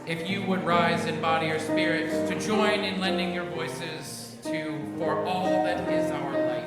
if you would rise in body or spirit to join in lending your voices to For All That Is Our Life.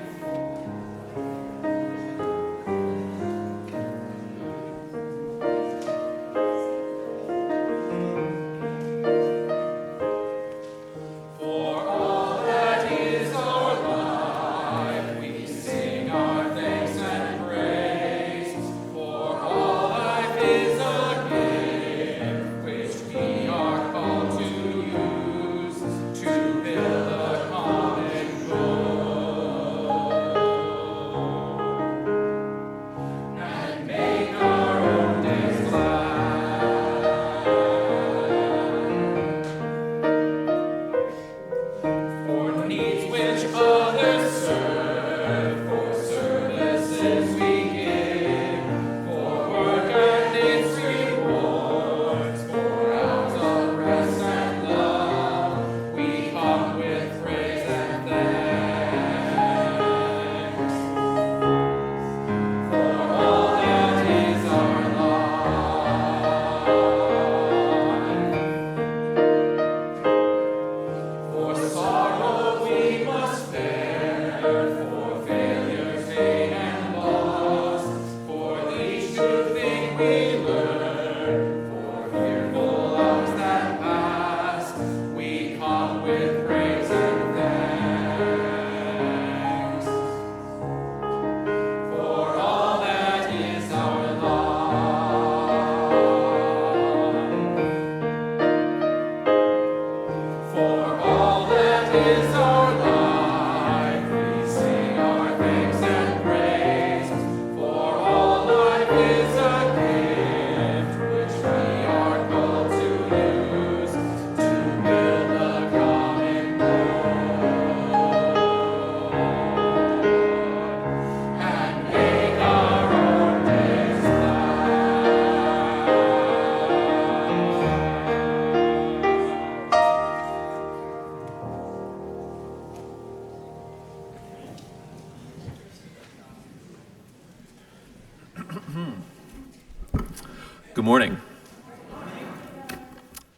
Good morning.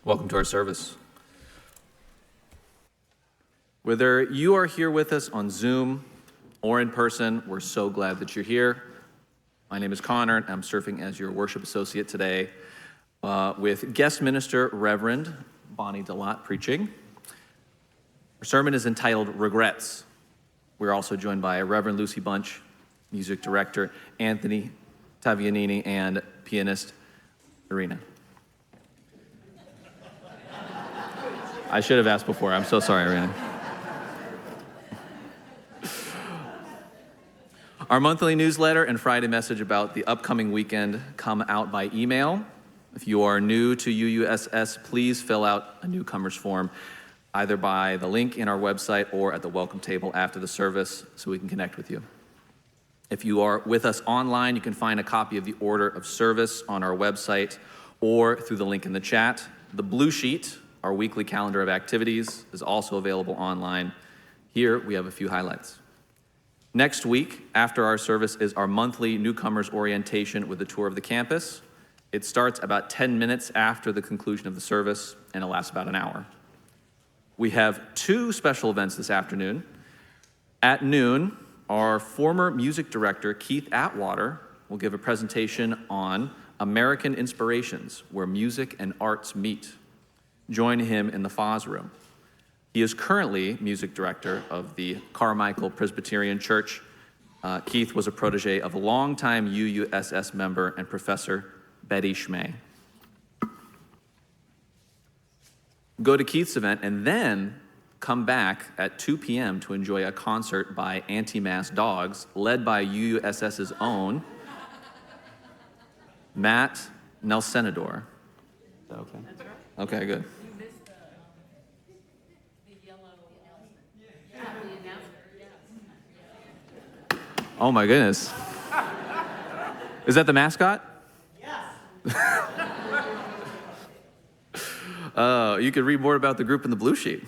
Welcome to our service. Whether you are here with us on Zoom or in person, we're so glad that you're here. My name is Connor, and I'm serving as your worship associate today with guest minister Reverend Bonnie Dlott preaching. Our sermon is entitled Regrets. We're also joined by Reverend Lucy Bunch, music director Anthony Tavianini, and pianist Irina. I should have asked before. I'm so sorry, Irina. Our monthly newsletter and Friday message about the upcoming weekend come out by email. If you are new to UUSS, please fill out a newcomer's form either by the link in our website or at the welcome table after the service so we can connect with you. If you are with us online, you can find a copy of the order of service on our website or through the link in the chat. The blue sheet, our weekly calendar of activities, is also available online. Here we have a few highlights. Next week, after our service, is our monthly newcomers orientation with a tour of the campus. It starts about 10 minutes after the conclusion of the service, and it lasts about an hour. We have two special events this afternoon. At noon, our former music director, Keith Atwater, will give a presentation on American Inspirations, where music and arts meet. Join him in the Foz room. He is currently music director of the Carmichael Presbyterian Church. Keith was a protege of longtime UUSS member and professor Betty Schmay. Go to Keith's event and then come back at 2 p.m. to enjoy a concert by Anti-Mass Dogs, led by UUSS's own Matt Nelsenador. Is that okay? That's right. Okay, good. You missed the yellow announcement. Yeah, the announcement, yes. Oh my goodness. Is that the mascot? Yes. You can read more about the group in the blue sheet.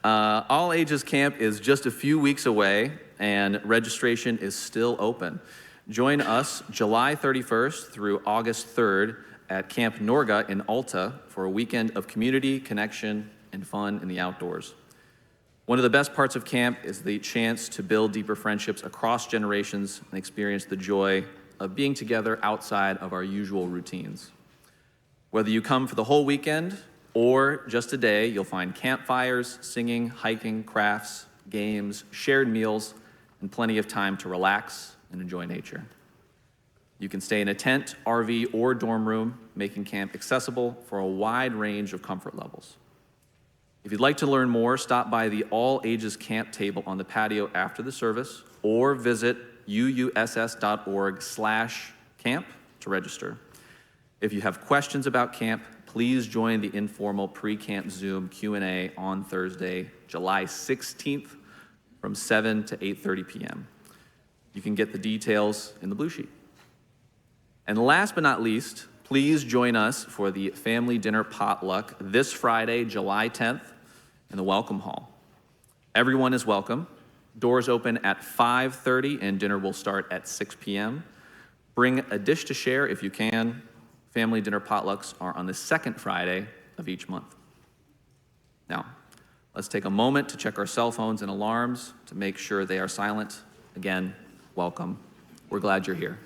All Ages Camp is just a few weeks away, and registration is still open. Join us July 31st through August 3rd at Camp Norga in Alta for a weekend of community, connection, and fun in the outdoors. One of the best parts of camp is the chance to build deeper friendships across generations and experience the joy of being together outside of our usual routines. Whether you come for the whole weekend or just a day, you'll find campfires, singing, hiking, crafts, games, shared meals, and plenty of time to relax and enjoy nature. You can stay in a tent, RV, or dorm room, making camp accessible for a wide range of comfort levels. If you'd like to learn more, stop by the all ages camp table on the patio after the service or visit uuss.org/camp to register. If you have questions about camp, please join the informal pre-camp Zoom Q&A on Thursday, July 16th from 7 to 8:30 p.m. You can get the details in the blue sheet. And last but not least, please join us for the family dinner potluck this Friday, July 10th in the Welcome Hall. Everyone is welcome. Doors open at 5:30 and dinner will start at 6 p.m. Bring a dish to share if you can. Family dinner potlucks are on the second Friday of each month. Now, let's take a moment to check our cell phones and alarms to make sure they are silent. Again, welcome. We're glad you're here.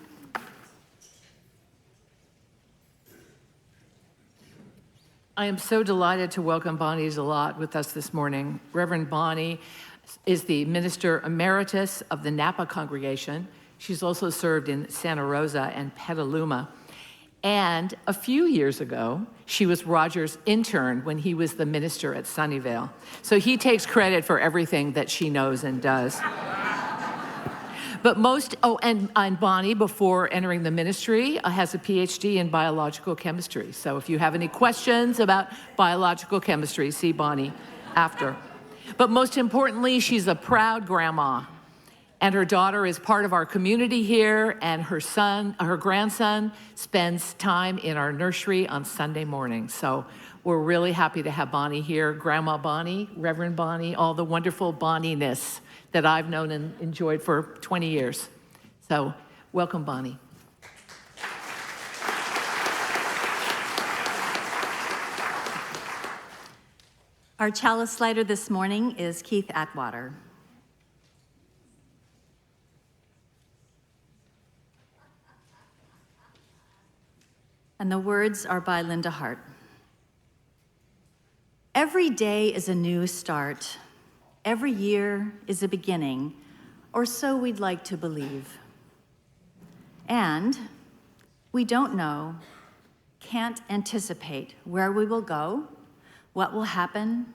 I am so delighted to welcome Bonnie Dlott with us this morning. Reverend Bonnie is the Minister Emeritus of the Napa congregation. She's also served in Santa Rosa and Petaluma. And a few years ago, she was Roger's intern when he was the minister at Sunnyvale. So he takes credit for everything that she knows and does. But and Bonnie, before entering the ministry, has a PhD in biological chemistry. So if you have any questions about biological chemistry, see Bonnie after. But most importantly, she's a proud grandma. And her daughter is part of our community here, and her grandson spends time in our nursery on Sunday morning. So we're really happy to have Bonnie here, Grandma Bonnie, Reverend Bonnie, all the wonderful Bonnie-ness that I've known and enjoyed for 20 years. So welcome, Bonnie. Our chalice lighter this morning is Keith Atwater. And the words are by Linda Hart. Every day is a new start. Every year is a beginning, or so we'd like to believe. And we don't know, can't anticipate where we will go, what will happen,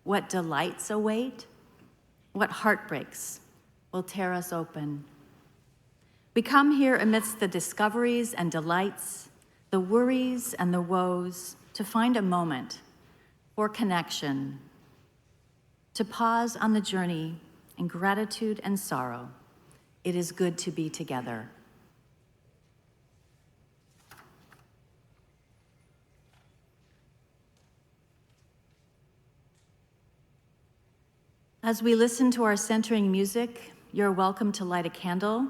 what delights await, what heartbreaks will tear us open. We come here amidst the discoveries and delights, the worries and the woes, to find a moment for connection, to pause on the journey in gratitude and sorrow. It is good to be together. As we listen to our centering music, you're welcome to light a candle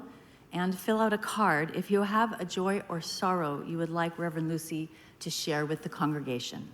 and fill out a card if you have a joy or sorrow you would like Reverend Lucy to share with the congregation.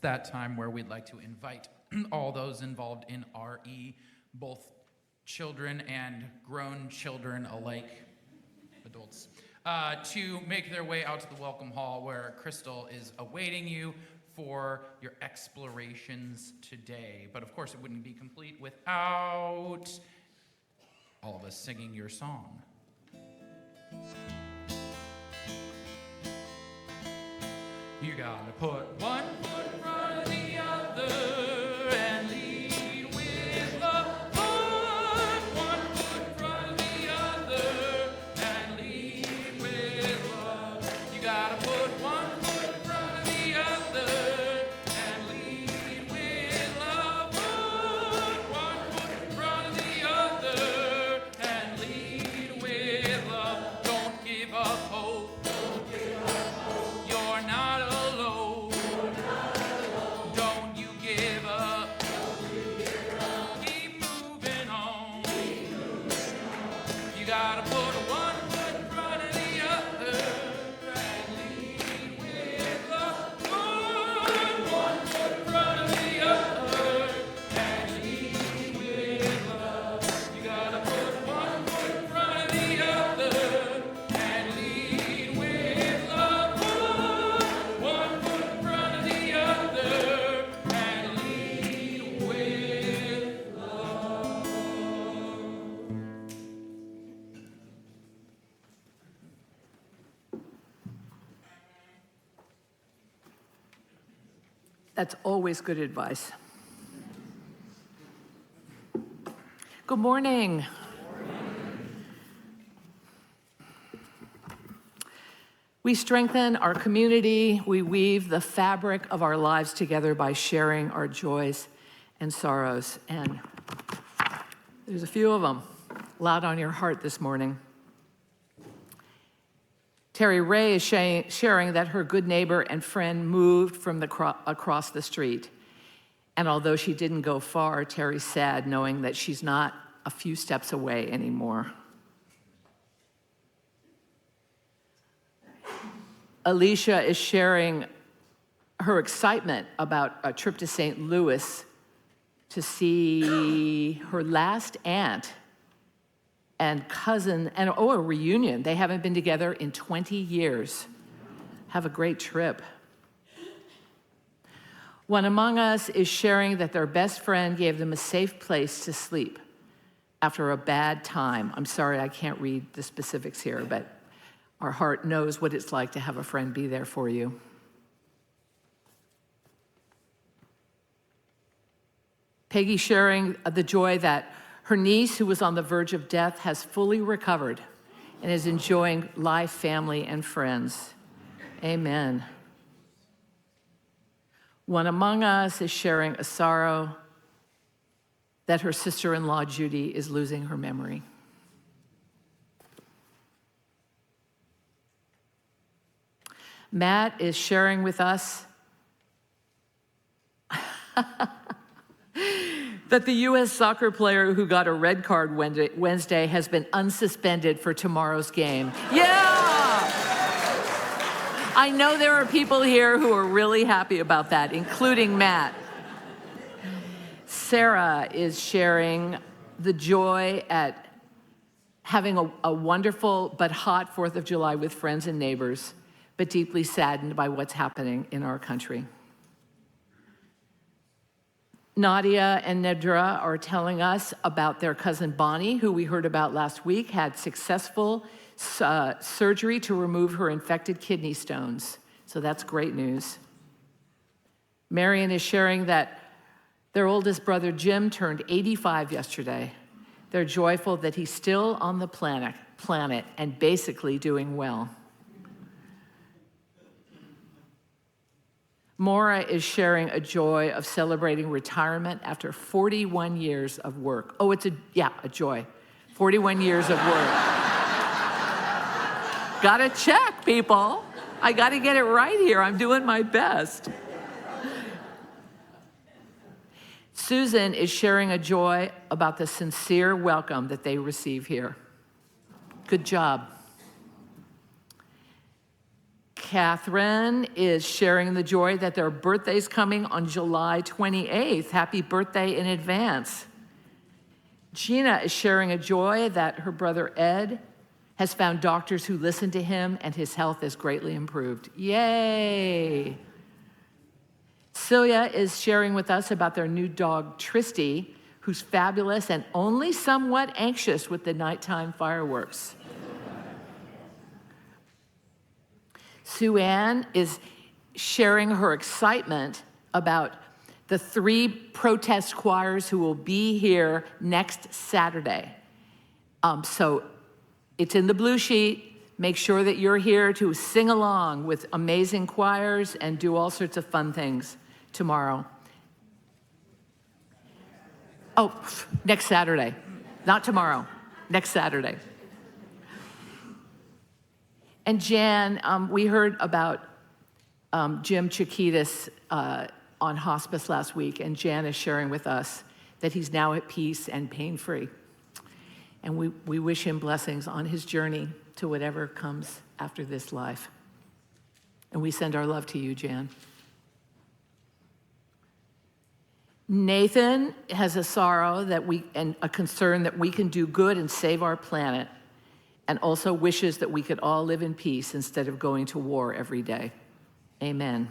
that time where we'd like to invite all those involved in RE, both children and grown children alike, adults, to make their way out to the welcome hall where Crystal is awaiting you for your explorations today. But of course, it wouldn't be complete without all of us singing your song. You gotta put one foot in front of the other and lead with love. Put one foot in front of the other and lead with love. You gotta put one foot in front of the other and lead with love. Put one foot in front of the other and lead with love. Don't give up hope. You're not alone. Don't you give up. Keep moving on. You gotta put one foot in front of the other and lead with love. Put one foot in front of the other and lead with love. You gotta put one foot in front of the other and lead with love. Put one foot in front of the other and lead with love. That's always good advice. Good morning. We strengthen our community. We weave the fabric of our lives together by sharing our joys and sorrows. And there's a few of them loud on your heart this morning. Terry Ray is sharing that her good neighbor and friend moved from across the street. And although she didn't go far, Terry's sad knowing that she's not a few steps away anymore. Alicia is sharing her excitement about a trip to St. Louis to see her last aunt and cousin, and a reunion. They haven't been together in 20 years. Have a great trip. One among us is sharing that their best friend gave them a safe place to sleep after a bad time. I'm sorry, I can't read the specifics here, but our heart knows what it's like to have a friend be there for you. Peggy sharing the joy that her niece, who was on the verge of death, has fully recovered and is enjoying life, family, and friends. Amen. One among us is sharing a sorrow that her sister-in-law, Judy, is losing her memory. Matt is sharing with us that the U.S. soccer player who got a red card Wednesday has been unsuspended for tomorrow's game. Yeah! I know there are people here who are really happy about that, including Matt. Sarah is sharing the joy at having a wonderful but hot 4th of July with friends and neighbors, but deeply saddened by what's happening in our country. Nadia and Nedra are telling us about their cousin Bonnie, who we heard about last week, had successful surgery to remove her infected kidney stones. So that's great news. Marion is sharing that their oldest brother Jim turned 85 yesterday. They're joyful that he's still on the planet and basically doing well. Maura is sharing a joy of celebrating retirement after 41 years of work. Oh, it's a joy. 41 years of work. Gotta check, people. I gotta get it right here. I'm doing my best. Susan is sharing a joy about the sincere welcome that they receive here. Good job. Catherine is sharing the joy that their birthday's coming on July 28th. Happy birthday in advance. Gina is sharing a joy that her brother Ed has found doctors who listen to him and his health is greatly improved. Yay! Celia is sharing with us about their new dog, Tristy, who's fabulous and only somewhat anxious with the nighttime fireworks. Sue Ann is sharing her excitement about the 3 protest choirs who will be here next Saturday. So it's in the blue sheet. Make sure that you're here to sing along with amazing choirs and do all sorts of fun things tomorrow. Oh, next Saturday, not tomorrow, next Saturday. And Jan, we heard about Jim Chiquitas on hospice last week, and Jan is sharing with us that he's now at peace and pain-free. And we wish him blessings on his journey to whatever comes after this life. And we send our love to you, Jan. Nathan has a sorrow and a concern that we can do good and save our planet, and also wishes that we could all live in peace instead of going to war every day. Amen.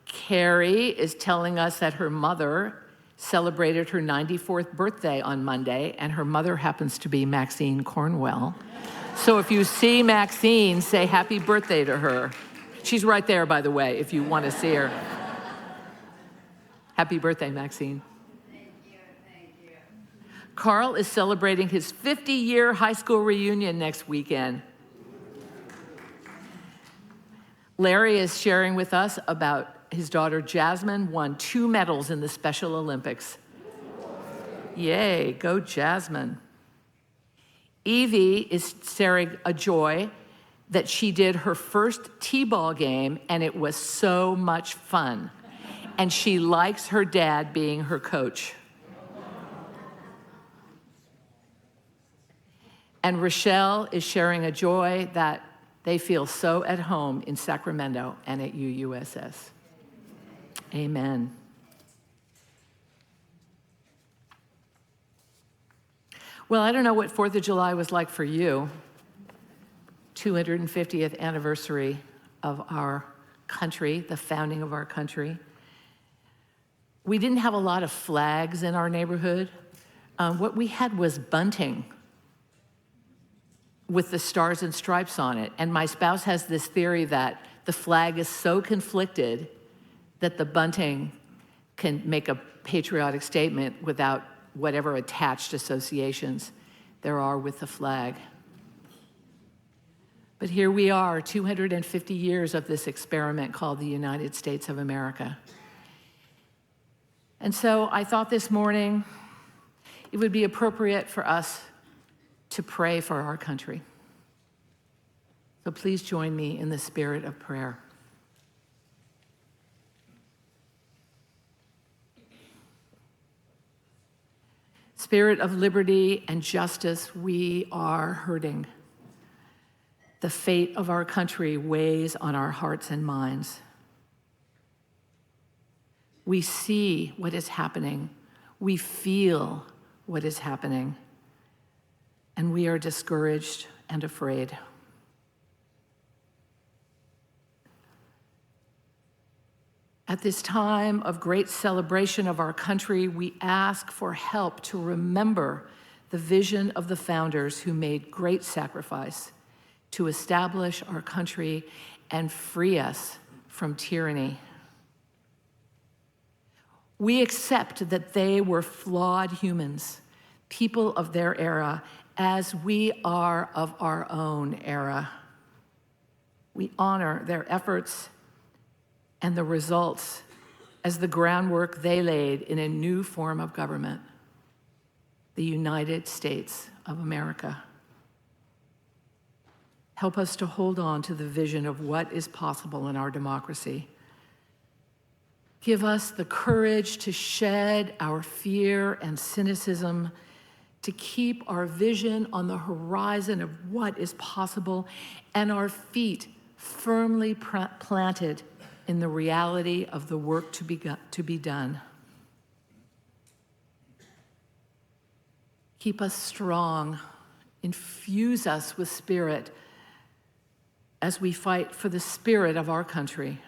Carrie is telling us that her mother celebrated her 94th birthday on Monday, and her mother happens to be Maxine Cornwell. So if you see Maxine, say happy birthday to her. She's right there, by the way, if you want to see her. Happy birthday, Maxine. Thank you. Carl is celebrating his 50-year high school reunion next weekend. Larry is sharing with us about his daughter Jasmine won 2 medals in the Special Olympics. Yay, go Jasmine. Evie is sharing a joy that she did her first t-ball game and it was so much fun. And she likes her dad being her coach. And Rochelle is sharing a joy that they feel so at home in Sacramento and at UUSS. Amen. Well, I don't know what 4th of July was like for you. 250th anniversary of our country, the founding of our country. We didn't have a lot of flags in our neighborhood. What we had was bunting with the stars and stripes on it. And my spouse has this theory that the flag is so conflicted that the bunting can make a patriotic statement without whatever attached associations there are with the flag. But here we are, 250 years of this experiment called the United States of America. And so I thought this morning it would be appropriate for us to pray for our country. So please join me in the spirit of prayer. Spirit of liberty and justice, we are hurting. The fate of our country weighs on our hearts and minds. We see what is happening. We feel what is happening. And we are discouraged and afraid. At this time of great celebration of our country, we ask for help to remember the vision of the founders who made great sacrifice to establish our country and free us from tyranny. We accept that they were flawed humans, people of their era, as we are of our own era. We honor their efforts and the results as the groundwork they laid in a new form of government, the United States of America. Help us to hold on to the vision of what is possible in our democracy. Give us the courage to shed our fear and cynicism, to keep our vision on the horizon of what is possible and our feet firmly planted in the reality of the work to be done. Keep us strong, infuse us with spirit as we fight for the spirit of our country,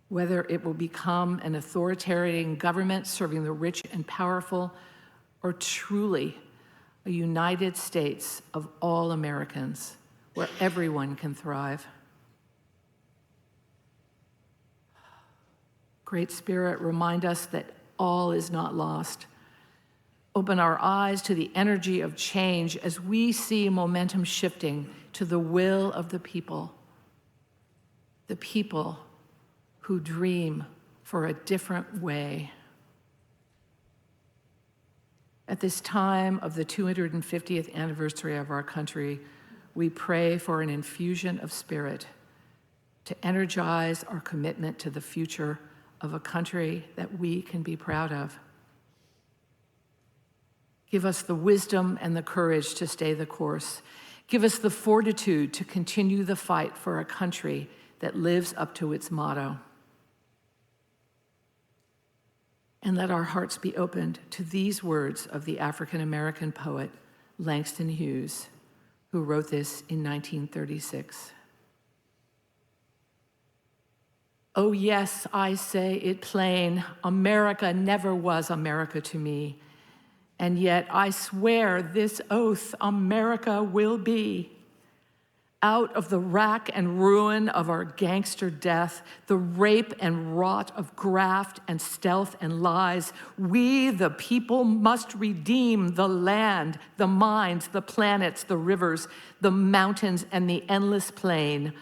whether it will become an authoritarian government serving the rich and powerful, or truly a United States of all Americans, where everyone can thrive. Great Spirit, remind us that all is not lost. Open our eyes to the energy of change as we see momentum shifting to the will of the people who dream for a different way. At this time of the 250th anniversary of our country, we pray for an infusion of spirit to energize our commitment to the future of a country that we can be proud of. Give us the wisdom and the courage to stay the course. Give us the fortitude to continue the fight for a country that lives up to its motto. And let our hearts be opened to these words of the African-American poet Langston Hughes, who wrote this in 1936. Oh yes, I say it plain, America never was America to me. And yet I swear this oath, America will be. Out of the rack and ruin of our gangster death, the rape and rot of graft and stealth and lies, we, the people, must redeem the land, the mines, the planets, the rivers, the mountains, and the endless plain.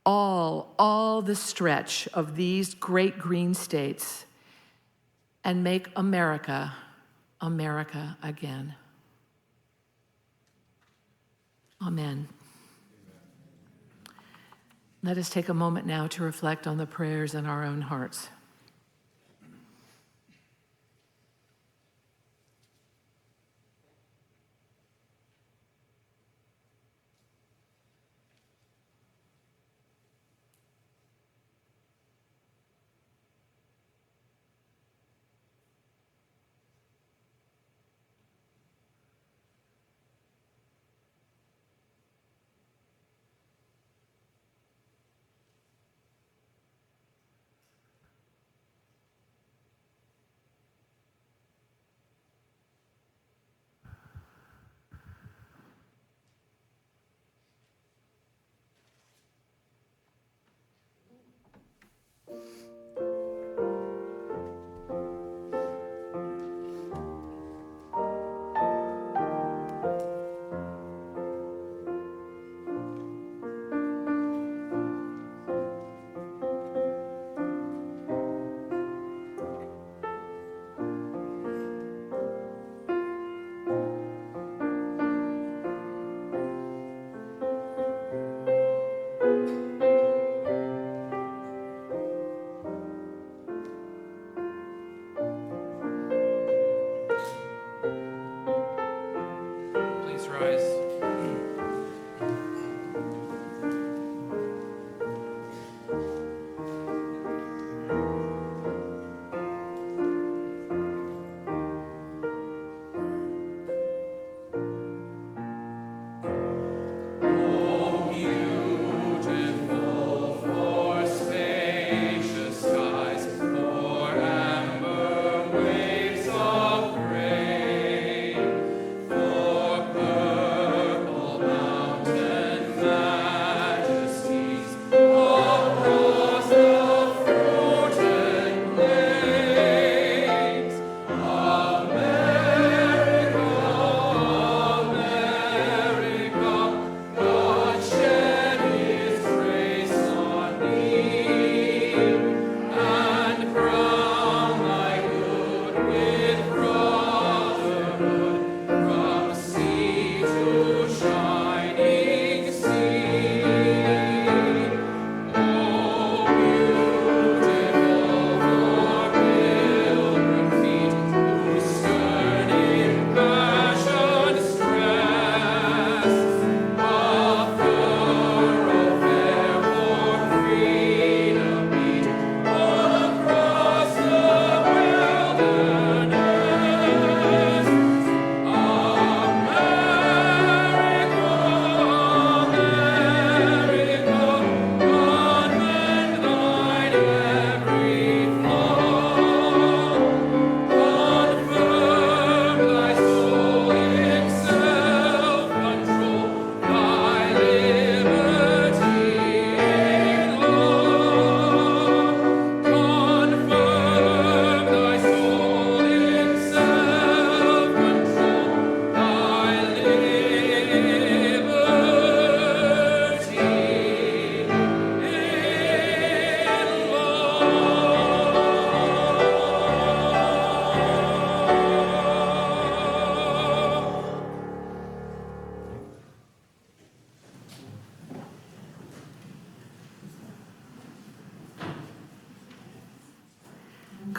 All the stretch of these great green states, and make America, America again. Amen. Let us take a moment now to reflect on the prayers in our own hearts.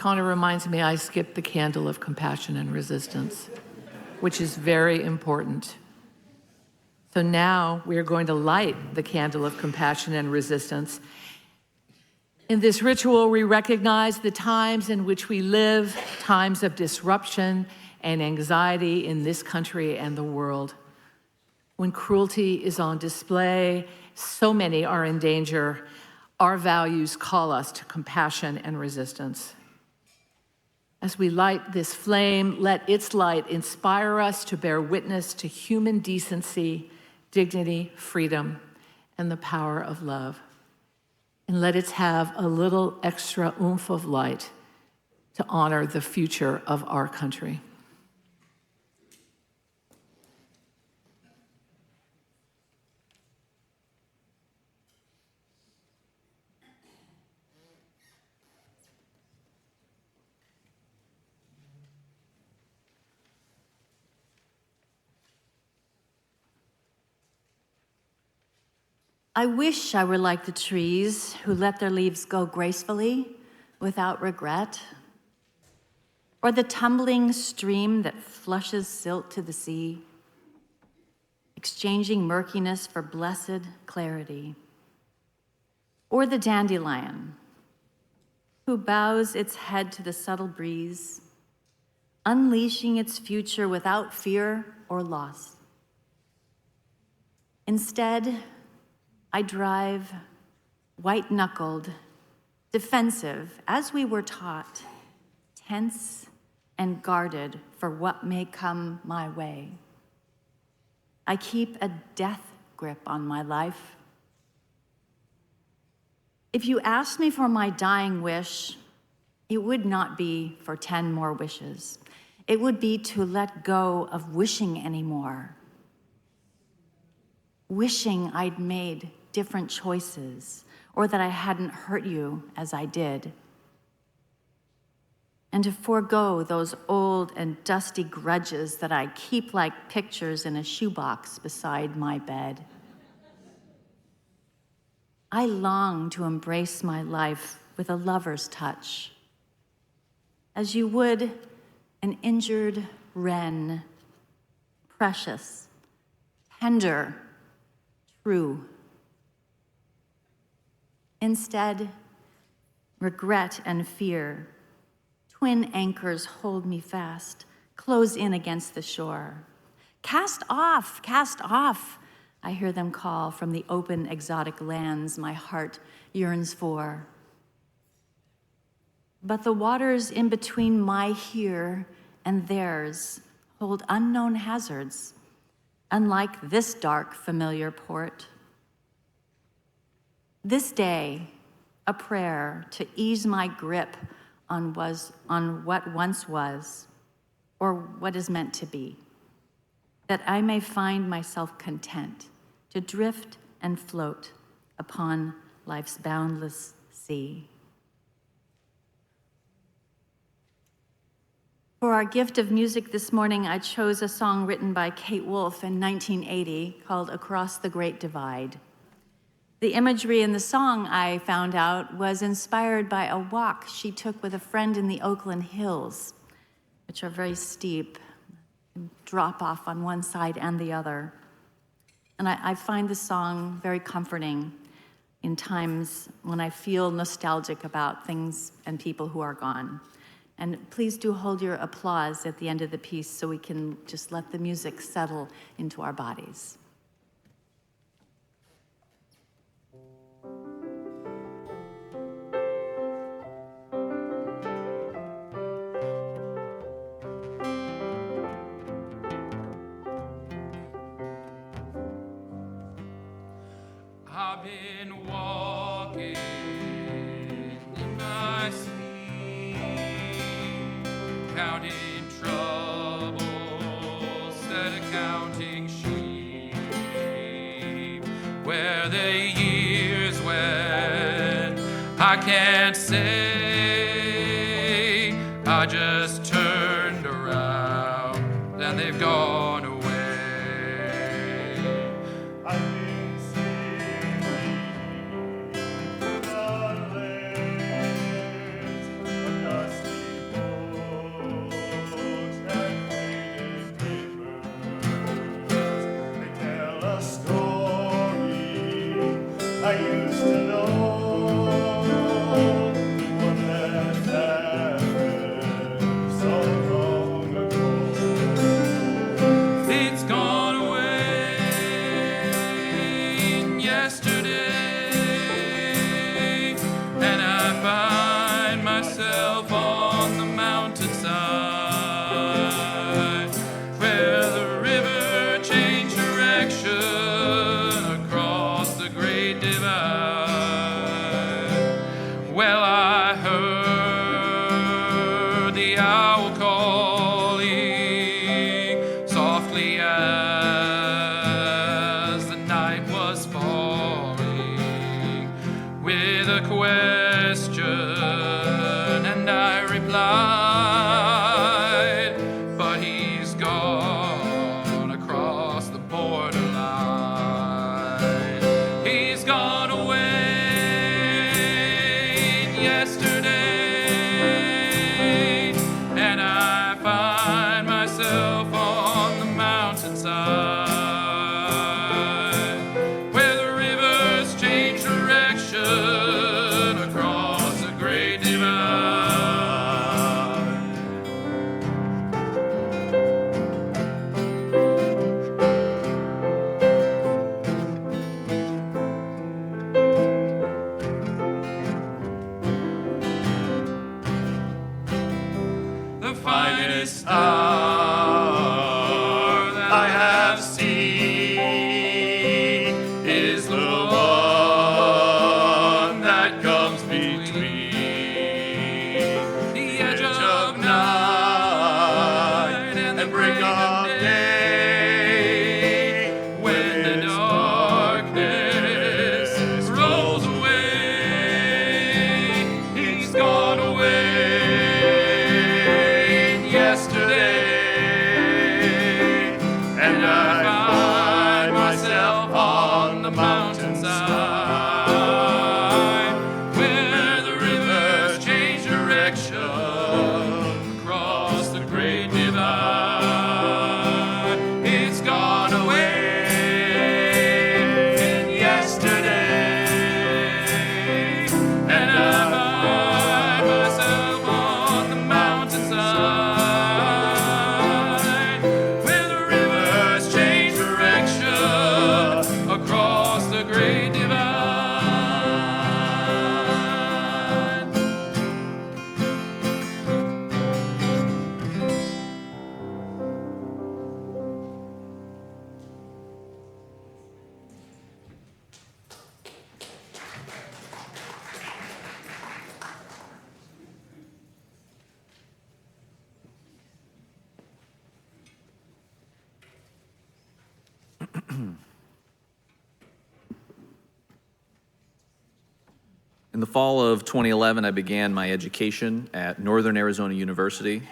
kind of reminds me I skipped the candle of compassion and resistance, which is very important. So now we are going to light the candle of compassion and resistance. In this ritual, we recognize the times in which we live, times of disruption and anxiety in this country and the world. When cruelty is on display, so many are in danger. Our values call us to compassion and resistance. As we light this flame, let its light inspire us to bear witness to human decency, dignity, freedom, and the power of love. And let it have a little extra oomph of light to honor the future of our country. I wish I were like the trees who let their leaves go gracefully without regret, or the tumbling stream that flushes silt to the sea, exchanging murkiness for blessed clarity, or the dandelion who bows its head to the subtle breeze, unleashing its future without fear or loss. Instead, I drive white-knuckled, defensive, as we were taught, tense and guarded for what may come my way. I keep a death grip on my life. If you asked me for my dying wish, it would not be for 10 more wishes. It would be to let go of wishing anymore. Wishing I'd made different choices, or that I hadn't hurt you as I did. And to forego those old and dusty grudges that I keep like pictures in a shoebox beside my bed. I long to embrace my life with a lover's touch, as you would an injured wren, precious, tender, true. Instead, regret and fear, twin anchors hold me fast, close in against the shore. Cast off, I hear them call from the open exotic lands my heart yearns for. But the waters in between my here and theirs hold unknown hazards, unlike this dark, familiar port. This day, a prayer to ease my grip on what once was, or what is meant to be, that I may find myself content to drift and float upon life's boundless sea. For our gift of music this morning, I chose a song written by Kate Wolf in 1980 called Across the Great Divide. The imagery in the song, I found out, was inspired by a walk she took with a friend in the Oakland Hills, which are very steep, drop off on one side and the other. And I find the song very comforting in times when I feel nostalgic about things and people who are gone. And please do hold your applause at the end of the piece so we can just let the music settle into our bodies. I've been walking in my sleep, counting troubles instead of counting sheep. Where the years went, I can't say. I just turned around and they've gone away. owl calling softly as the night was falling with a question, and I replied, but he's gone across the borderline. He's gone away yesterday, and I find myself on the mountainside where the rivers change direction across the great divide. The finest star that I have seen is the one that comes between the edge of night and the break of day, when the darkness rolls away. He's gone away yesterday, and I find myself on the mountainside where the rivers change direction across the great divide. It's gone away yesterday, and I find myself on the mountainside where the rivers change direction across the great divide. In the fall of 2011, I began my education at Northern Arizona University.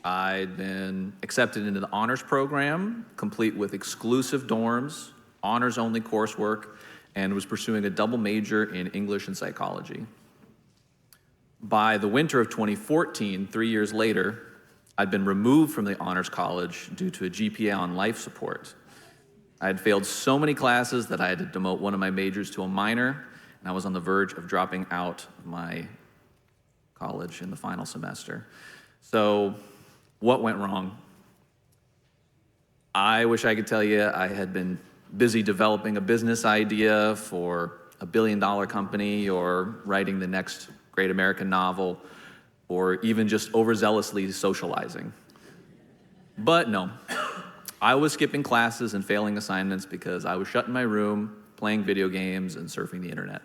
I'd been accepted into the honors program, complete with exclusive dorms, honors-only coursework, and was pursuing a double major in English and psychology. By the winter of 2014, 3 years later, I'd been removed from the honors college due to a GPA on life support. I had failed so many classes that I had to demote one of my majors to a minor, and I was on the verge of dropping out of my college in the final semester. So, what went wrong? I wish I could tell you I had been busy developing a business idea for a billion-dollar company, or writing the next great American novel, or even just overzealously socializing. But no, I was skipping classes and failing assignments because I was shut in my room, playing video games and surfing the internet.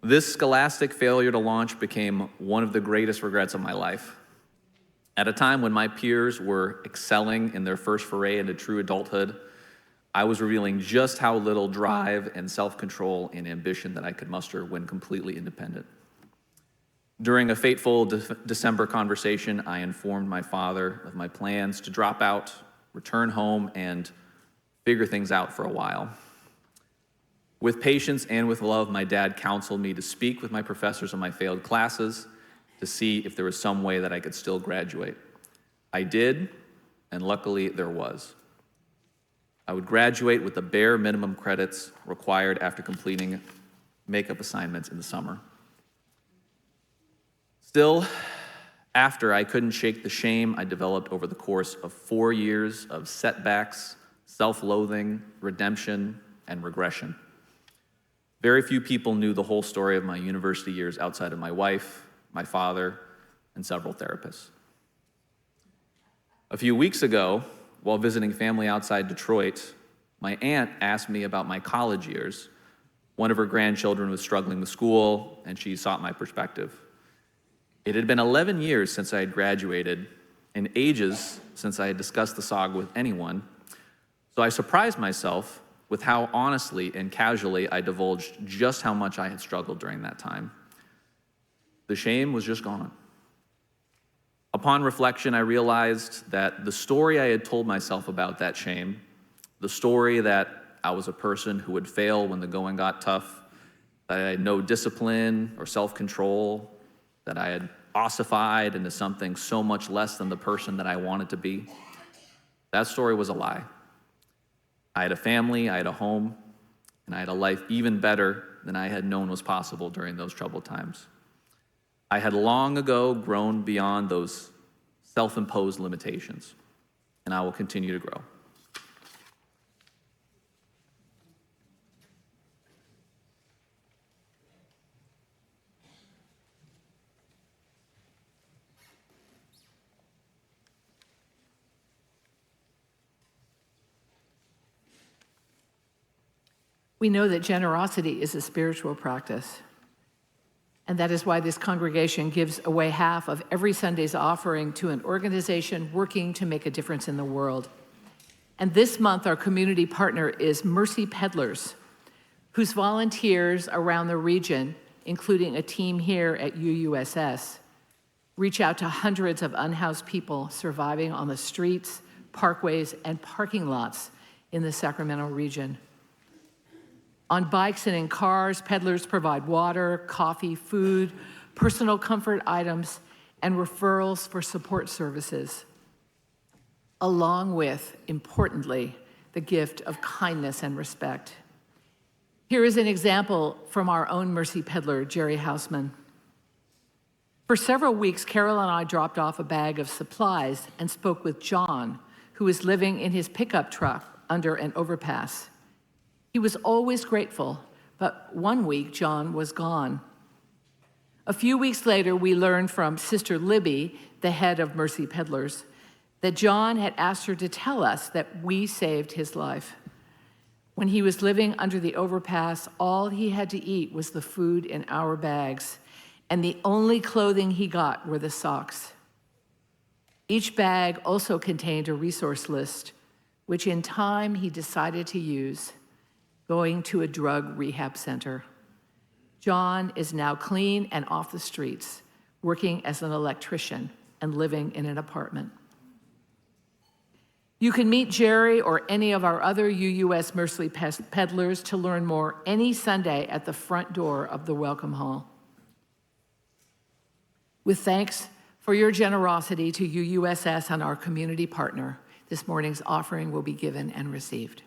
This scholastic failure to launch became one of the greatest regrets of my life. At a time when my peers were excelling in their first foray into true adulthood, I was revealing just how little drive and self-control and ambition that I could muster when completely independent. During a fateful December conversation, I informed my father of my plans to drop out, return home, and figure things out for a while. With patience and with love, my dad counseled me to speak with my professors on my failed classes to see if there was some way that I could still graduate. I did, and luckily there was. I would graduate with the bare minimum credits required after completing makeup assignments in the summer. Still, after, I couldn't shake the shame I developed over the course of 4 years of setbacks, self-loathing, redemption, and regression. Very few people knew the whole story of my university years outside of my wife, my father, and several therapists. A few weeks ago, while visiting family outside Detroit, my aunt asked me about my college years. One of her grandchildren was struggling with school, and she sought my perspective. It had been 11 years since I had graduated, and ages since I had discussed the SOG with anyone, so I surprised myself with how honestly and casually I divulged just how much I had struggled during that time. The shame was just gone. Upon reflection, I realized that the story I had told myself about that shame, the story that I was a person who would fail when the going got tough, that I had no discipline or self-control, that I had ossified into something so much less than the person that I wanted to be, that story was a lie. I had a family, I had a home, and I had a life even better than I had known was possible during those troubled times. I had long ago grown beyond those self-imposed limitations, and I will continue to grow. We know that generosity is a spiritual practice, and that is why this congregation gives away half of every Sunday's offering to an organization working to make a difference in the world. And this month, our community partner is Mercy Peddlers, whose volunteers around the region, including a team here at UUSS, reach out to hundreds of unhoused people surviving on the streets, parkways, and parking lots in the Sacramento region. On bikes and in cars, peddlers provide water, coffee, food, personal comfort items, and referrals for support services, along with, importantly, the gift of kindness and respect. Here is an example from our own Mercy Peddler, Jerry Hausman. For several weeks, Carol and I dropped off a bag of supplies and spoke with John, who was living in his pickup truck under an overpass. He was always grateful, but one week John was gone. A few weeks later, we learned from Sister Libby, the head of Mercy Peddlers, that John had asked her to tell us that we saved his life. When he was living under the overpass, all he had to eat was the food in our bags, and the only clothing he got were the socks. Each bag also contained a resource list, which in time he decided to use, going to a drug rehab center. John is now clean and off the streets, working as an electrician and living in an apartment. You can meet Jerry or any of our other UUS Mercy Peddlers to learn more any Sunday at the front door of the Welcome Hall. With thanks for your generosity to UUSS and our community partner, this morning's offering will be given and received.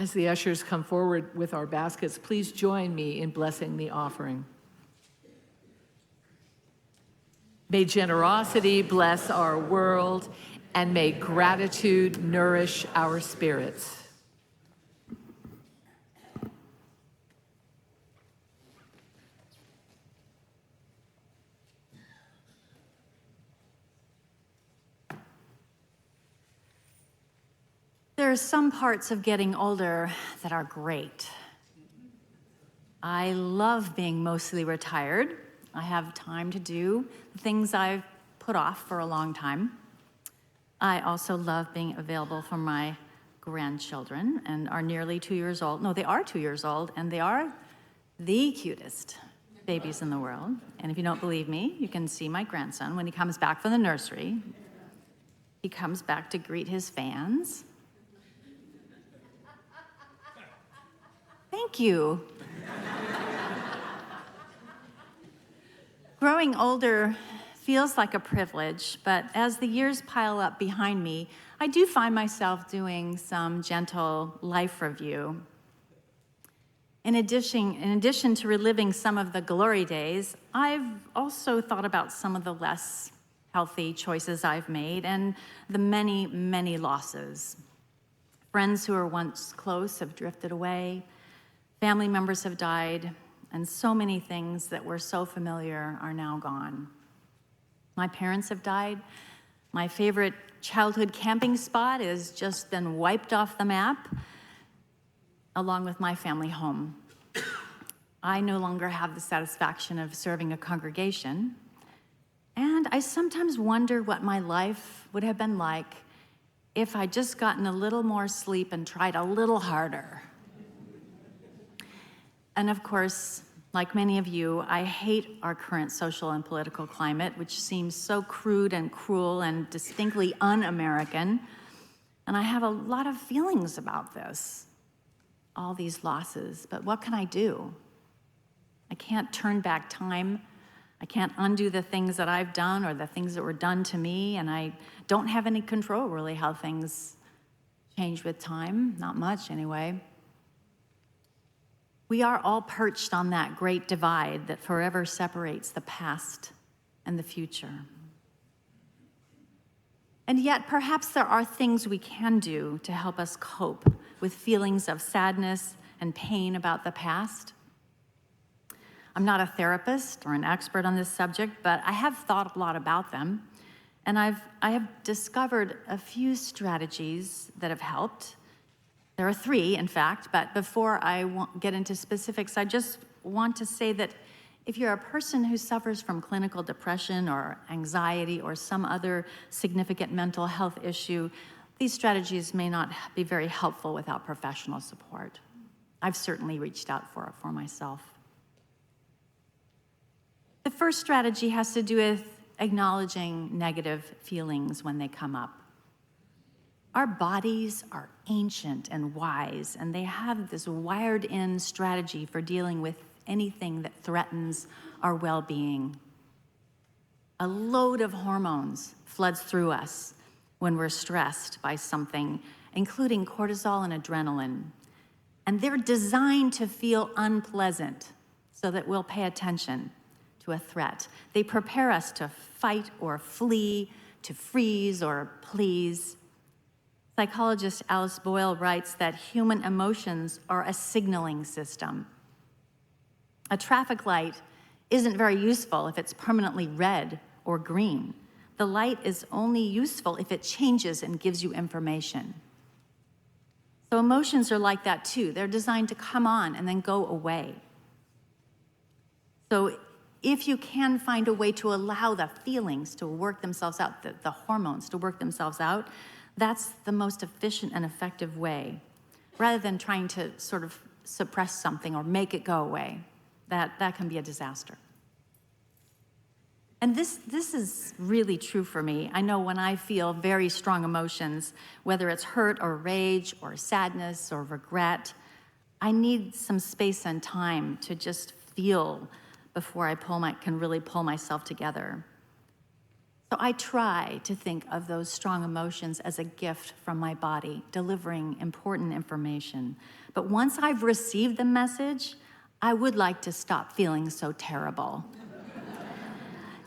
As the ushers come forward with our baskets, please join me in blessing the offering. May generosity bless our world, and may gratitude nourish our spirits. There are some parts of getting older that are great. I love being mostly retired. I have time to do the things I've put off for a long time. I also love being available for my grandchildren, and are nearly 2 years old. No, they are 2 years old, and they are the cutest babies in the world. And if you don't believe me, you can see my grandson when he comes back from the nursery. He comes back to greet his fans. Thank you. Growing older feels like a privilege, but as the years pile up behind me, I do find myself doing some gentle life review. In addition to reliving some of the glory days, I've also thought about some of the less healthy choices I've made and the many, many losses. Friends who were once close have drifted away. Family members have died, and so many things that were so familiar are now gone. My parents have died. My favorite childhood camping spot has just been wiped off the map, along with my family home. I no longer have the satisfaction of serving a congregation, and I sometimes wonder what my life would have been like if I'd just gotten a little more sleep and tried a little harder. And of course, like many of you, I hate our current social and political climate, which seems so crude and cruel and distinctly un-American. And I have a lot of feelings about this, all these losses. But what can I do? I can't turn back time. I can't undo the things that I've done or the things that were done to me. And I don't have any control, really, how things change with time. Not much, anyway. We are all perched on that great divide that forever separates the past and the future. And yet, perhaps there are things we can do to help us cope with feelings of sadness and pain about the past. I'm not a therapist or an expert on this subject, but I have thought a lot about them. And I have discovered a few strategies that have helped. There are 3, in fact, but before I get into specifics, I just want to say that if you're a person who suffers from clinical depression or anxiety or some other significant mental health issue, these strategies may not be very helpful without professional support. I've certainly reached out for it for myself. The first strategy has to do with acknowledging negative feelings when they come up. Our bodies are ancient and wise, and they have this wired-in strategy for dealing with anything that threatens our well-being. A load of hormones floods through us when we're stressed by something, including cortisol and adrenaline. And they're designed to feel unpleasant so that we'll pay attention to a threat. They prepare us to fight or flee, to freeze or please. Psychologist Alice Boyle writes that human emotions are a signaling system. A traffic light isn't very useful if it's permanently red or green. The light is only useful if it changes and gives you information. So emotions are like that too. They're designed to come on and then go away. So if you can find a way to allow the feelings to work themselves out, the hormones to work themselves out, that's the most efficient and effective way, rather than trying to sort of suppress something or make it go away. That can be a disaster. And this is really true for me. I know when I feel very strong emotions, whether it's hurt or rage or sadness or regret, I need some space and time to just feel before I can really pull myself together. So I try to think of those strong emotions as a gift from my body, delivering important information. But once I've received the message, I would like to stop feeling so terrible.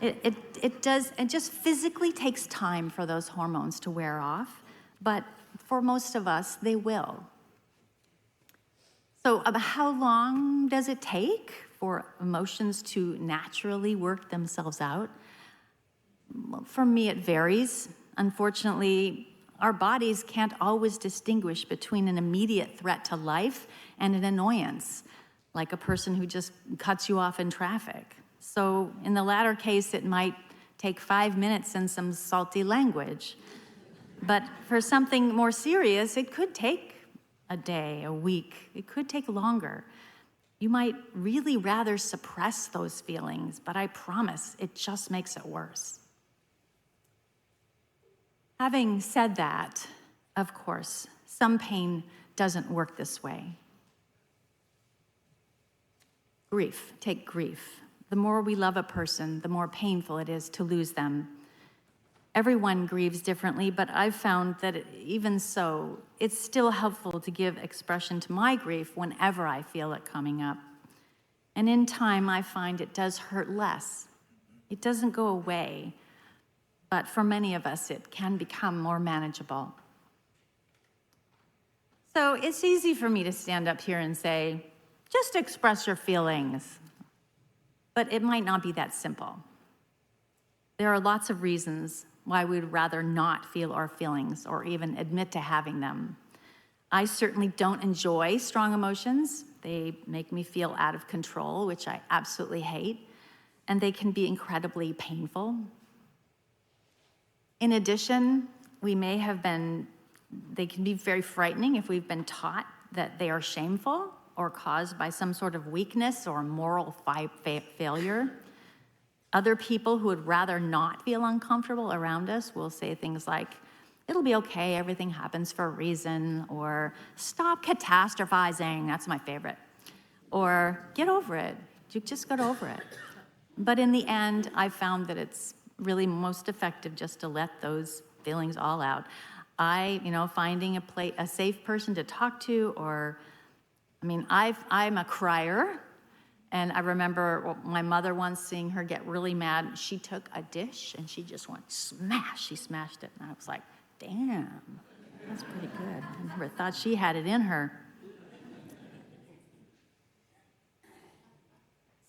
It just physically takes time for those hormones to wear off, but for most of us, they will. So how long does it take for emotions to naturally work themselves out? Well, for me, it varies. Unfortunately, our bodies can't always distinguish between an immediate threat to life and an annoyance, like a person who just cuts you off in traffic. So in the latter case, it might take 5 minutes and some salty language. But for something more serious, it could take a day, a week. It could take longer. You might really rather suppress those feelings, but I promise it just makes it worse. Having said that, of course, some pain doesn't work this way. Grief, take grief. The more we love a person, the more painful it is to lose them. Everyone grieves differently, but I've found that even so, it's still helpful to give expression to my grief whenever I feel it coming up. And in time, I find it does hurt less. It doesn't go away, but for many of us, it can become more manageable. So it's easy for me to stand up here and say, just express your feelings. But it might not be that simple. There are lots of reasons why we'd rather not feel our feelings or even admit to having them. I certainly don't enjoy strong emotions. They make me feel out of control, which I absolutely hate, and they can be incredibly painful. In addition, they can be very frightening if we've been taught that they are shameful or caused by some sort of weakness or moral failure. Other people who would rather not feel uncomfortable around us will say things like, it'll be okay, everything happens for a reason, or stop catastrophizing, that's my favorite, or get over it, you just got over it. But in the end, I found that it's really most effective just to let those feelings all out. Finding a safe person to talk to, or, I'm a crier, and I remember my mother once seeing her get really mad. She took a dish and she just went smash. She smashed it, and I was like, damn, that's pretty good. I never thought she had it in her.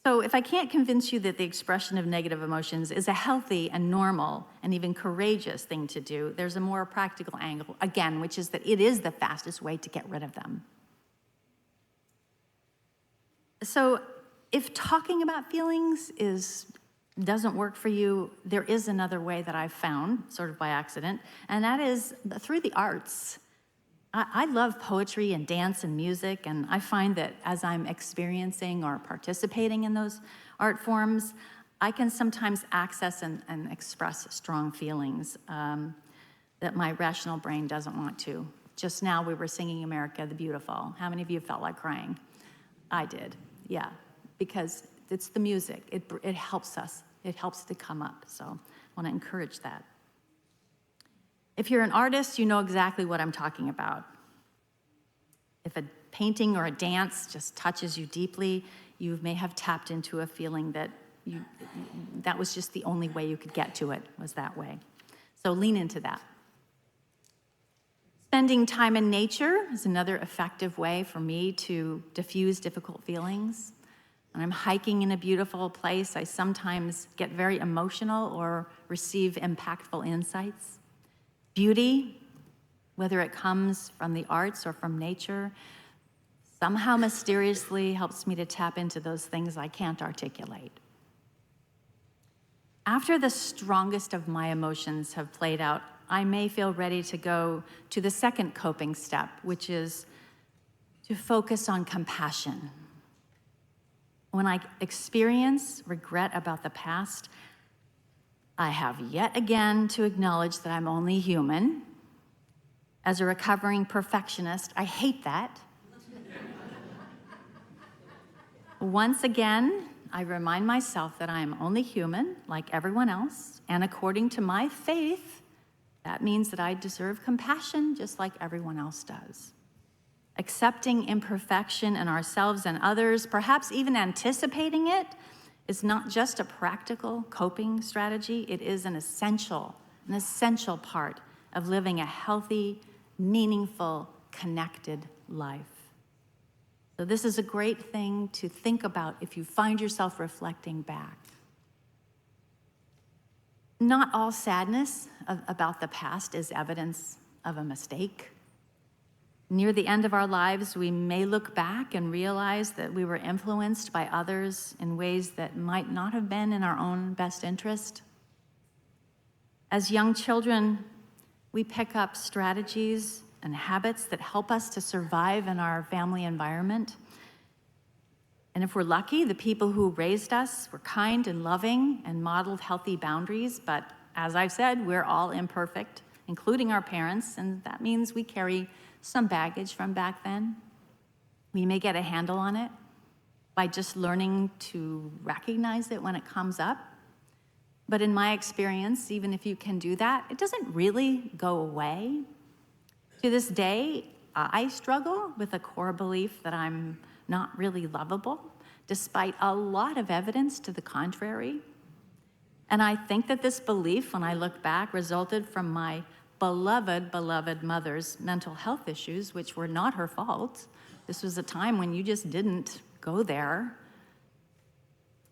So if I can't convince you that the expression of negative emotions is a healthy and normal and even courageous thing to do, there's a more practical angle, again, which is that it is the fastest way to get rid of them. So if talking about feelings doesn't work for you, there is another way that I've found, sort of by accident, and that is through the arts. I love poetry and dance and music, and I find that as I'm experiencing or participating in those art forms, I can sometimes access and express strong feelings that my rational brain doesn't want to. Just now we were singing America the Beautiful. How many of you felt like crying? I did, yeah, because it's the music. It helps us. It helps to come up, so I want to encourage that. If you're an artist, you know exactly what I'm talking about. If a painting or a dance just touches you deeply, you may have tapped into a feeling that was just the only way you could get to it, was that way. So lean into that. Spending time in nature is another effective way for me to diffuse difficult feelings. When I'm hiking in a beautiful place, I sometimes get very emotional or receive impactful insights. Beauty, whether it comes from the arts or from nature, somehow mysteriously helps me to tap into those things I can't articulate. After the strongest of my emotions have played out, I may feel ready to go to the second coping step, which is to focus on compassion. When I experience regret about the past, I have yet again to acknowledge that I'm only human. As a recovering perfectionist, I hate that. Once again, I remind myself that I am only human, like everyone else, and according to my faith, that means that I deserve compassion just like everyone else does. Accepting imperfection in ourselves and others, perhaps even anticipating it, is not just a practical coping strategy, it is an essential part of living a healthy, meaningful, connected life. So this is a great thing to think about if you find yourself reflecting back. Not all sadness about the past is evidence of a mistake. Near the end of our lives, we may look back and realize that we were influenced by others in ways that might not have been in our own best interest. As young children, we pick up strategies and habits that help us to survive in our family environment. And if we're lucky, the people who raised us were kind and loving and modeled healthy boundaries. But as I've said, we're all imperfect, including our parents, and that means we carry some baggage from back then. We may get a handle on it by just learning to recognize it when it comes up. But in my experience, even if you can do that, it doesn't really go away. To this day, I struggle with a core belief that I'm not really lovable, despite a lot of evidence to the contrary. And I think that this belief, when I look back, resulted from my beloved mother's mental health issues, which were not her fault. This was a time when you just didn't go there.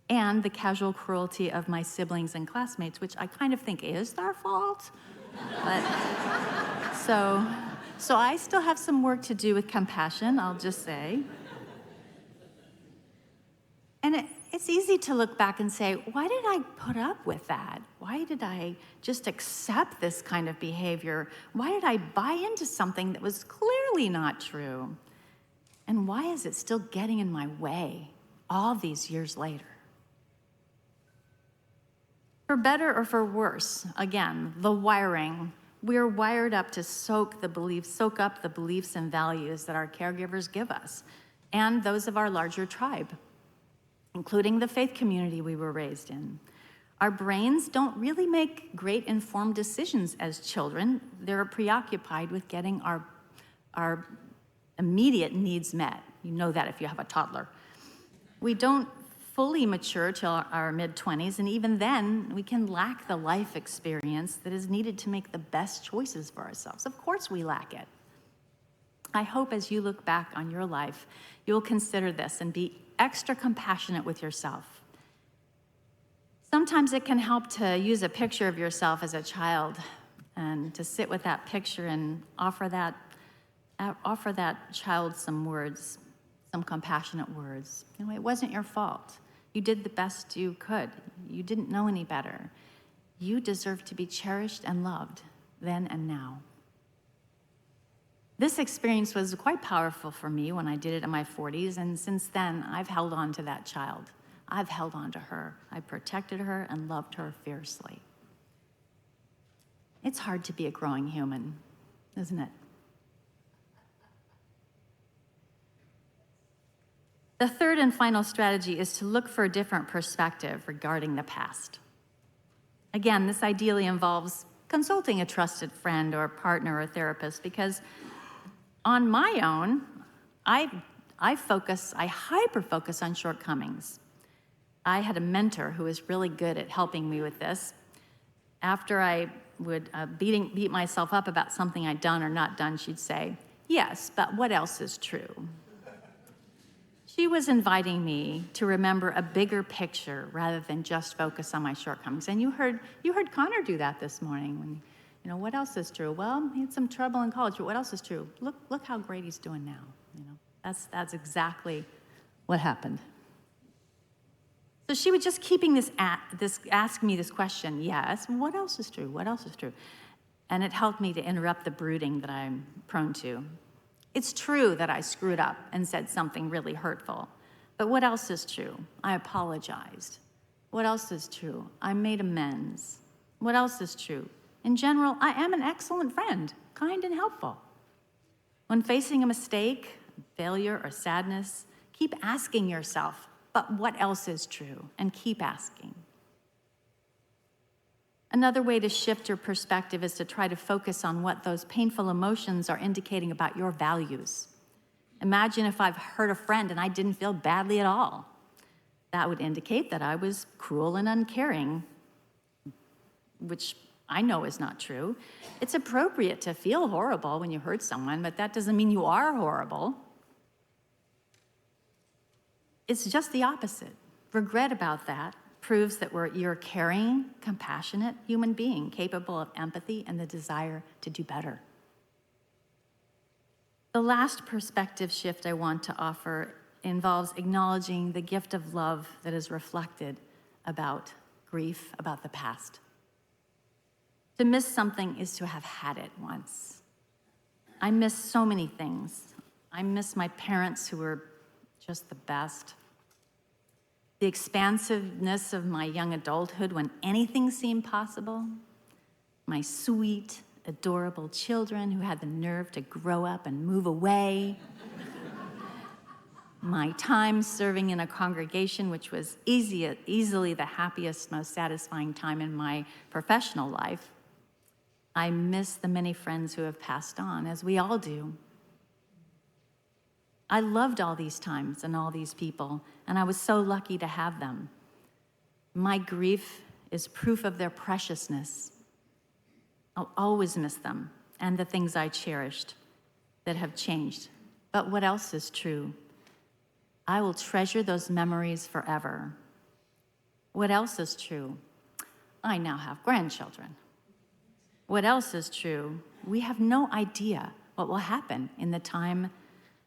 And the casual cruelty of my siblings and classmates, which I kind of think is their fault. But so I still have some work to do with compassion, I'll just say. And it's easy to look back and say, why did I put up with that? Why did I just accept this kind of behavior? Why did I buy into something that was clearly not true? And why is it still getting in my way all these years later? For better or for worse, again, the wiring. We're wired up to soak up the beliefs and values that our caregivers give us, and those of our larger tribe, including the faith community we were raised in. Our brains don't really make great informed decisions as children. They're preoccupied with getting our immediate needs met. You know that if you have a toddler. We don't fully mature till our mid-20s, and even then, we can lack the life experience that is needed to make the best choices for ourselves. Of course we lack it. I hope as you look back on your life, you'll consider this and be extra compassionate with yourself. Sometimes it can help to use a picture of yourself as a child and to sit with that picture and offer that child some words, some compassionate words. You know, it wasn't your fault. You did the best you could. You didn't know any better. You deserve to be cherished and loved then and now. This experience was quite powerful for me when I did it in my 40s, and since then, I've held on to that child. I've held on to her. I protected her and loved her fiercely. It's hard to be a growing human, isn't it? The third and final strategy is to look for a different perspective regarding the past. Again, this ideally involves consulting a trusted friend or partner or therapist, because on my own, I hyper-focus on shortcomings. I had a mentor who was really good at helping me with this. After I would beat myself up about something I'd done or not done, she'd say, "Yes, but what else is true?" She was inviting me to remember a bigger picture rather than just focus on my shortcomings. And you heard Connor do that this morning. When, what else is true? Well, he had some trouble in college, but what else is true? Look how great he's doing now. That's exactly what happened. So she was just keeping asking me this question. Yes, what else is true? What else is true? And it helped me to interrupt the brooding that I'm prone to. It's true that I screwed up and said something really hurtful, but what else is true? I apologized. What else is true? I made amends. What else is true? In general, I am an excellent friend, kind and helpful. When facing a mistake, failure, or sadness, keep asking yourself, but what else is true? And keep asking. Another way to shift your perspective is to try to focus on what those painful emotions are indicating about your values. Imagine if I've hurt a friend and I didn't feel badly at all. That would indicate that I was cruel and uncaring, which I know is not true. It's appropriate to feel horrible when you hurt someone, but that doesn't mean you are horrible. It's just the opposite. Regret about that proves that you're a caring, compassionate human being, capable of empathy and the desire to do better. The last perspective shift I want to offer involves acknowledging the gift of love that is reflected about grief, about the past. To miss something is to have had it once. I miss so many things. I miss my parents who were just the best. The expansiveness of my young adulthood when anything seemed possible. My sweet, adorable children who had the nerve to grow up and move away. My time serving in a congregation, which was easily the happiest, most satisfying time in my professional life. I miss the many friends who have passed on, as we all do. I loved all these times and all these people, and I was so lucky to have them. My grief is proof of their preciousness. I'll always miss them and the things I cherished that have changed. But what else is true? I will treasure those memories forever. What else is true? I now have grandchildren. What else is true? We have no idea what will happen in the time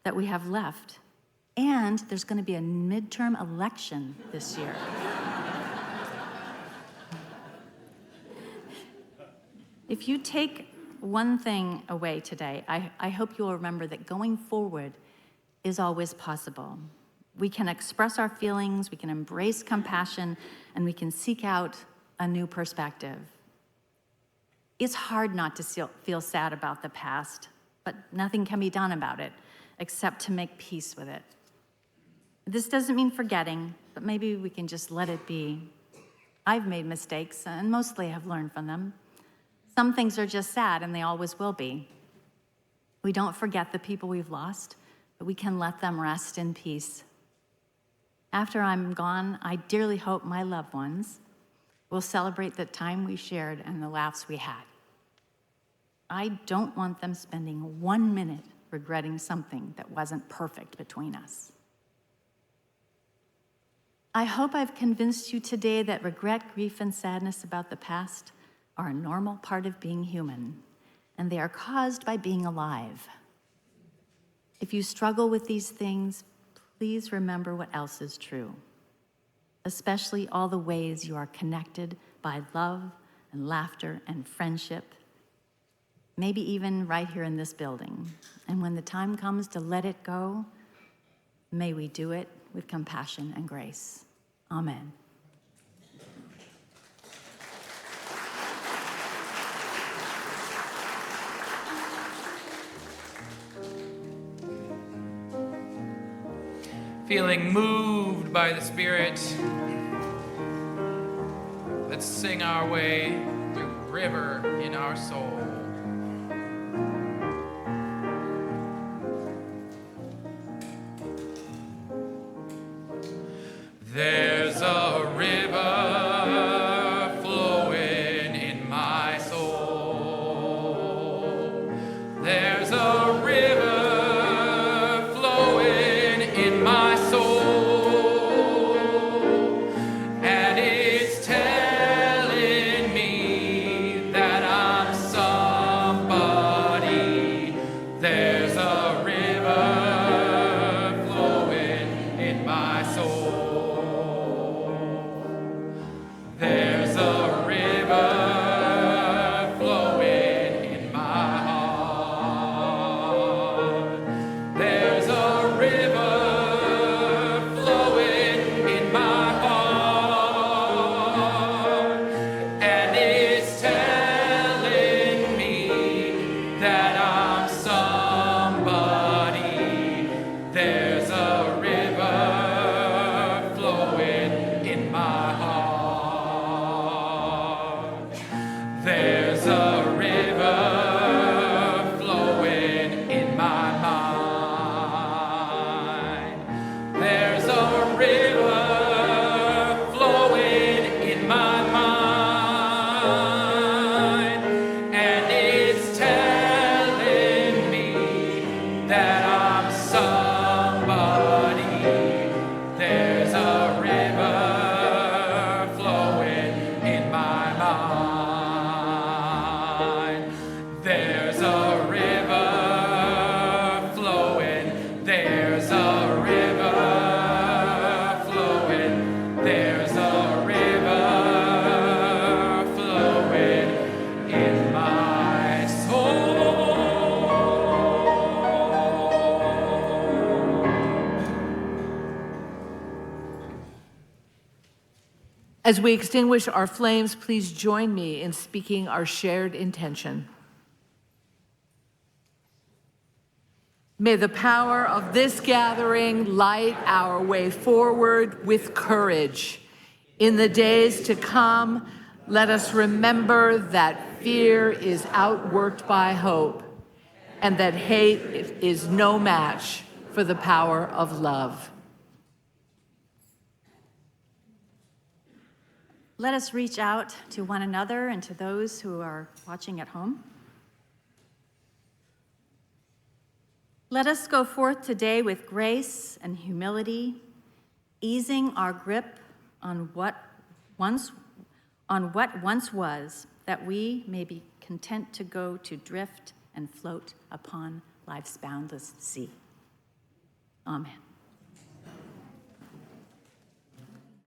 that we have left. And there's going to be a midterm election this year. If you take one thing away today, I hope you'll remember that going forward is always possible. We can express our feelings, we can embrace compassion, and we can seek out a new perspective. It's hard not to feel sad about the past, but nothing can be done about it except to make peace with it. This doesn't mean forgetting, but maybe we can just let it be. I've made mistakes, and mostly have learned from them. Some things are just sad, and they always will be. We don't forget the people we've lost, but we can let them rest in peace. After I'm gone, I dearly hope my loved ones will celebrate the time we shared and the laughs we had. I don't want them spending 1 minute regretting something that wasn't perfect between us. I hope I've convinced you today that regret, grief, and sadness about the past are a normal part of being human, and they are caused by being alive. If you struggle with these things, please remember what else is true, especially all the ways you are connected by love and laughter and friendship, maybe even right here in this building. And when the time comes to let it go, may we do it with compassion and grace. Amen. Feeling moved by the Spirit, let's sing our way through river in our soul. There's a river flowing in my soul. There's a river flowing in my soul, and it's telling me that I'm somebody. There's a river flowing in my soul. There's a river flowing in my heart. As we extinguish our flames, please join me in speaking our shared intention. May the power of this gathering light our way forward with courage. In the days to come, let us remember that fear is outworked by hope, and that hate is no match for the power of love. Let us reach out to one another and to those who are watching at home. Let us go forth today with grace and humility, easing our grip on what once was, that we may be content to go to drift and float upon life's boundless sea. Amen.